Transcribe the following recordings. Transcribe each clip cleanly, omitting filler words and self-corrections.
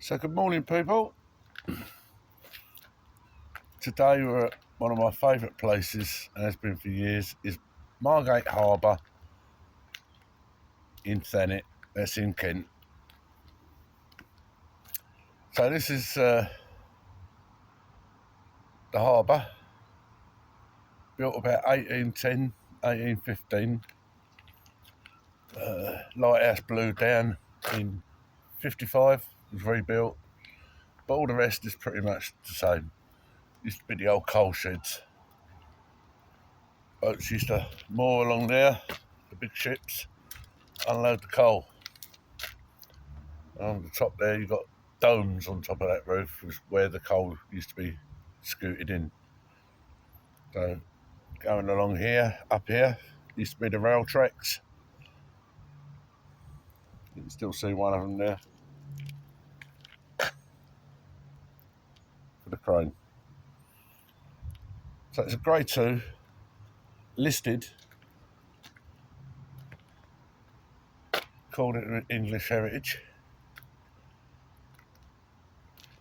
So good morning, people. Today we're at one of my favourite places, and has been for years, is Margate Harbour in Thanet. That's in Kent. So this is the harbour, built about 1810, 1815. Lighthouse blew down in 55, was rebuilt, but all the rest is pretty much the same. Used to be the old coal sheds. Boats used to moor along there, the big ships, unload the coal. On the top there, you've got domes on top of that roof, was where the coal used to be scooted in. So going along here, up here, used to be the rail tracks. You can still see one of them there for the crane. So it's a Grade 2, listed, called it an English Heritage.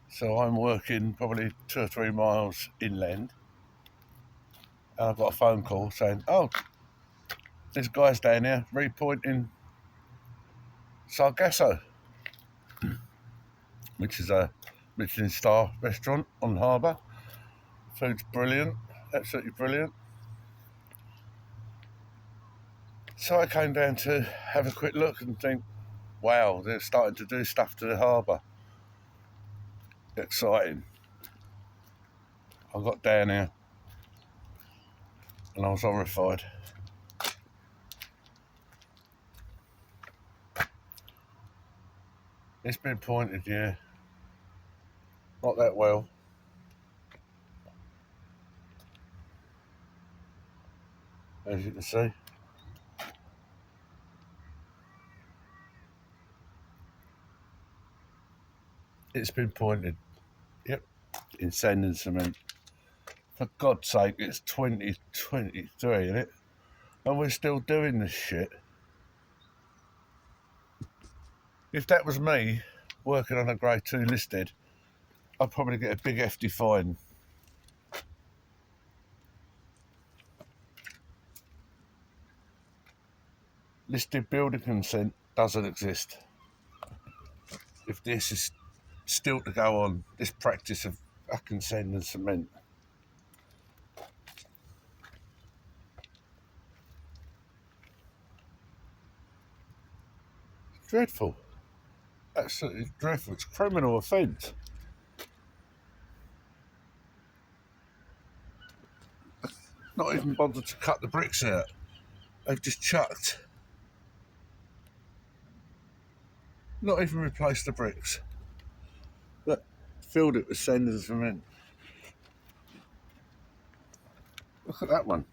So I'm working probably 2 or 3 miles inland, and I've got a phone call saying, "Oh, this guy's down here repointing Sargasso," which is a Michelin star restaurant on the harbour. Food's brilliant, absolutely brilliant. So I came down to have a quick look and think, wow, they're starting to do stuff to the harbour. Exciting. I got down here and I was horrified. It's been pointed, yeah, not that well. As you can see. It's been pointed, yep, in sand and cement. For God's sake, it's 2023, isn't it? And we're still doing this shit. If that was me working on a Grade 2 listed, I'd probably get a big hefty fine. Listed building consent doesn't exist. If this is still to go on, this practice of fucking sand and cement. It's dreadful. Absolutely dreadful. It's a criminal offence. Not even bothered to cut the bricks out. They've just chucked. Not even replaced the bricks. But filled it with sand and cement. Look at that one.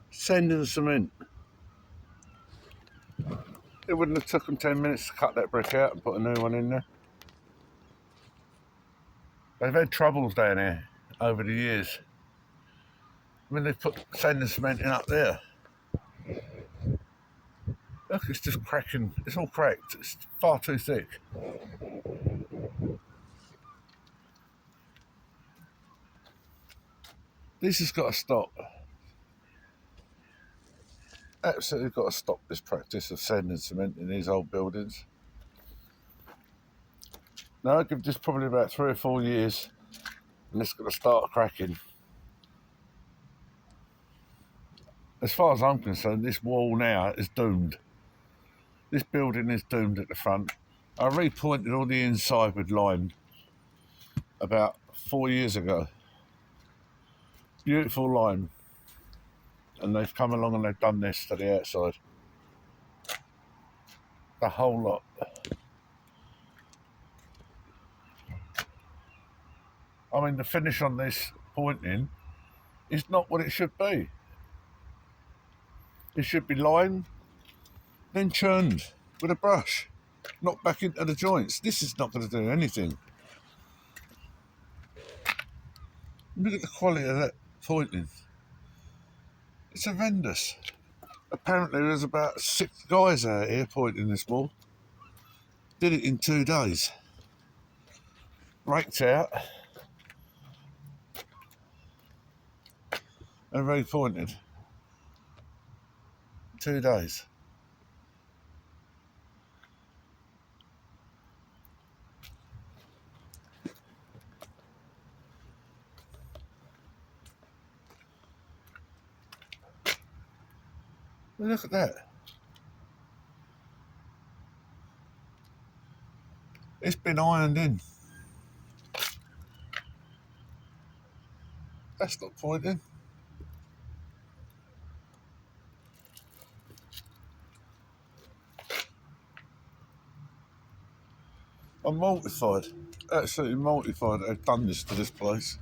Sand and cement. It wouldn't have took them 10 minutes to cut that brick out and put a new one in there. They've had troubles down here over the years. I mean, they've put sand and cement in up there. Look, it's just cracking. It's all cracked. It's far too thick. This has got to stop. Absolutely got to stop this practice of sand and cement in these old buildings. Now, I give this probably about 3 or 4 years, and it's going to start cracking. As far as I'm concerned, this wall now is doomed. This building is doomed at the front. I repointed all the inside with lime about 4 years ago. Beautiful lime. And they've come along and they've done this to the outside. The whole lot. I mean, the finish on this pointing is not what it should be. It should be lined, then churned with a brush, not back into the joints. This is not going to do anything. Look at the quality of that pointing. It's horrendous. Apparently there's about 6 guys out here pointing this wall. Did it in 2 days. Raked out and repointed. 2 days. Look at that. It's been ironed in. That's not pointing. I'm mortified. Absolutely mortified that they've done this to this place.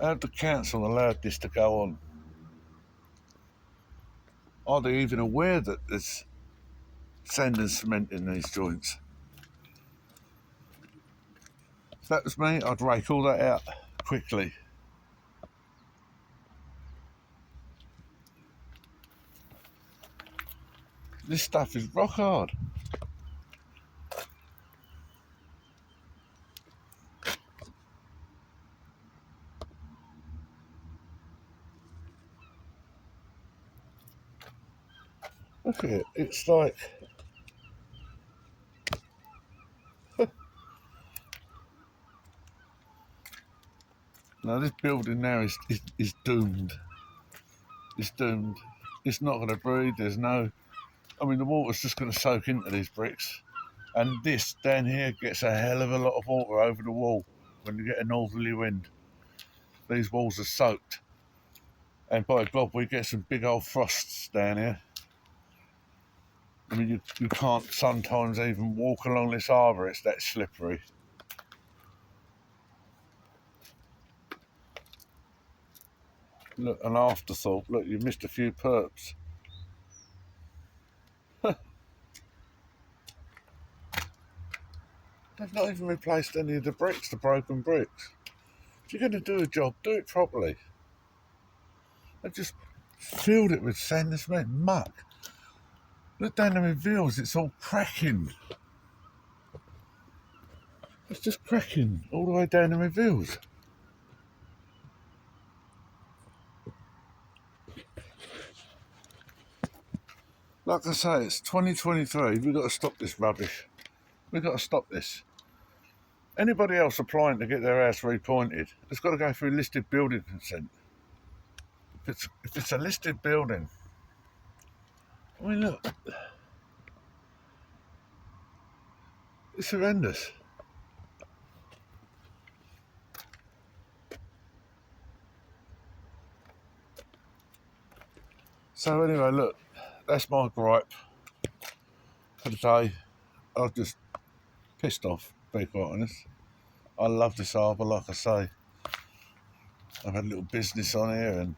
How have the council allowed this to go on? Are they even aware that there's sand and cement in these joints? If that was me, I'd rake all that out quickly. This stuff is rock hard. Look at it. It's like... Now this building now is doomed. It's doomed. It's not going to breathe. There's no... I mean, the water's just going to soak into these bricks. And this down here gets a hell of a lot of water over the wall when you get a northerly wind. These walls are soaked. And by God, we get some big old frosts down here. I mean, you can't sometimes even walk along this harbour, it's that slippery. Look, an afterthought. Look, you missed a few perps. They've not even replaced any of the bricks, the broken bricks. If you're going to do a job, do it properly. They've just filled it with sand and cement, muck. Look down the reveals, it's all cracking. It's just cracking all the way down the reveals. Like I say, it's 2023, we've got to stop this rubbish. We've got to stop this. Anybody else applying to get their house repointed has got to go through listed building consent. If it's a listed building, I mean, look, it's horrendous. So anyway, look, that's my gripe for the day. I'm just pissed off, to be quite honest. I love this harbour, like I say. I've had a little business on here, and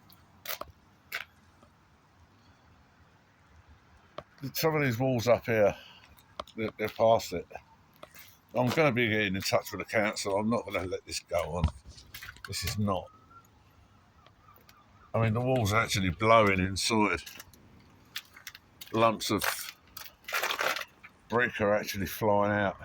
some of these walls up here, they're past it. I'm going to be getting in touch with the council. I'm not going to let this go on. This is not. I mean, the walls are actually blowing inside. Lumps of brick are actually flying out.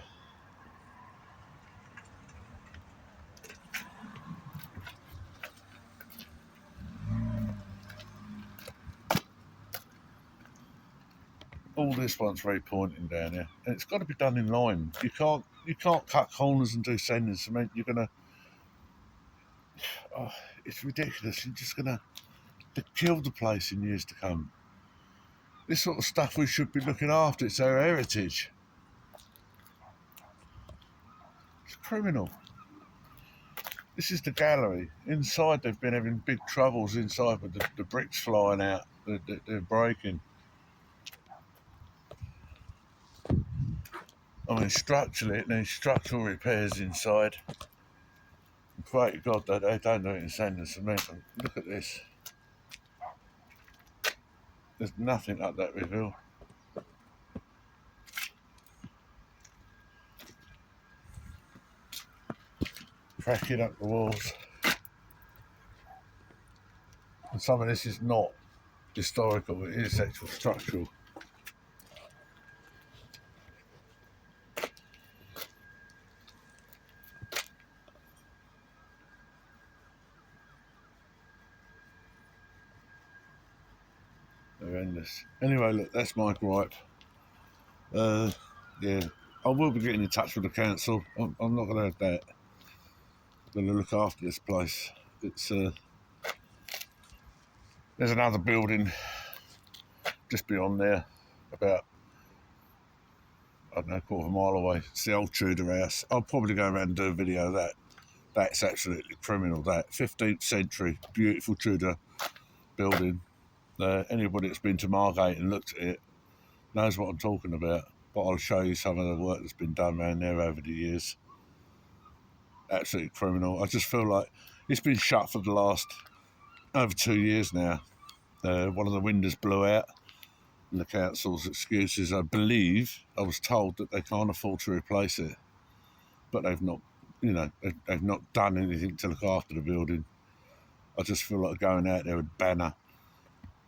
All this one's repointing down here, and it's got to be done in line. You can't cut corners and do sand and cement. You're gonna. Oh, it's ridiculous. You're just gonna kill the place in years to come. This sort of stuff we should be looking after. It's our heritage. It's criminal. This is the gallery. Inside they've been having big troubles inside with the bricks flying out. They're breaking. I mean, structurally it needs structural repairs inside. And pray to God that they don't do it in sand and cement. And look at this. There's nothing like that reveal. Cracking up the walls. And some of this is not historical, it is actual structural. horrendous. Anyway, look, that's my gripe. Yeah, I will be getting in touch with the council. I'm not going to have that. I'm going to look after this place. It's there's another building just beyond there, about, I don't know, a quarter of a mile away. It's the old Tudor house. I'll probably go around and do a video of that. That's absolutely criminal, that. 15th century, beautiful Tudor building. Anybody that's been to Margate and looked at it knows what I'm talking about. But I'll show you some of the work that's been done around there over the years. Absolutely criminal. I just feel like it's been shut for the last over 2 years now. One of the windows blew out, and the council's excuses, I believe, I was told that they can't afford to replace it, but they've not, they've not done anything to look after the building. I just feel like going out there with a banner.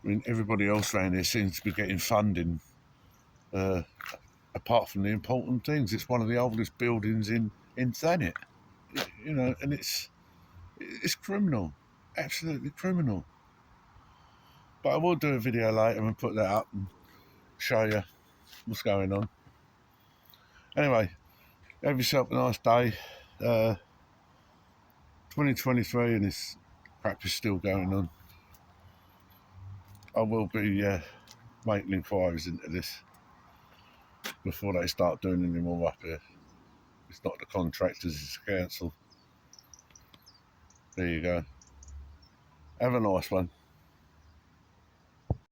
I mean, everybody else around here seems to be getting funding, apart from the important things. It's one of the oldest buildings in Thanet, and it's criminal, absolutely criminal. But I will do a video later and put that up and show you what's going on. Anyway, have yourself a nice day. 2023 and this crap is still going on. I will be making inquiries into this before they start doing any more up here. It's not the contractors, it's the council. There you go. Have a nice one.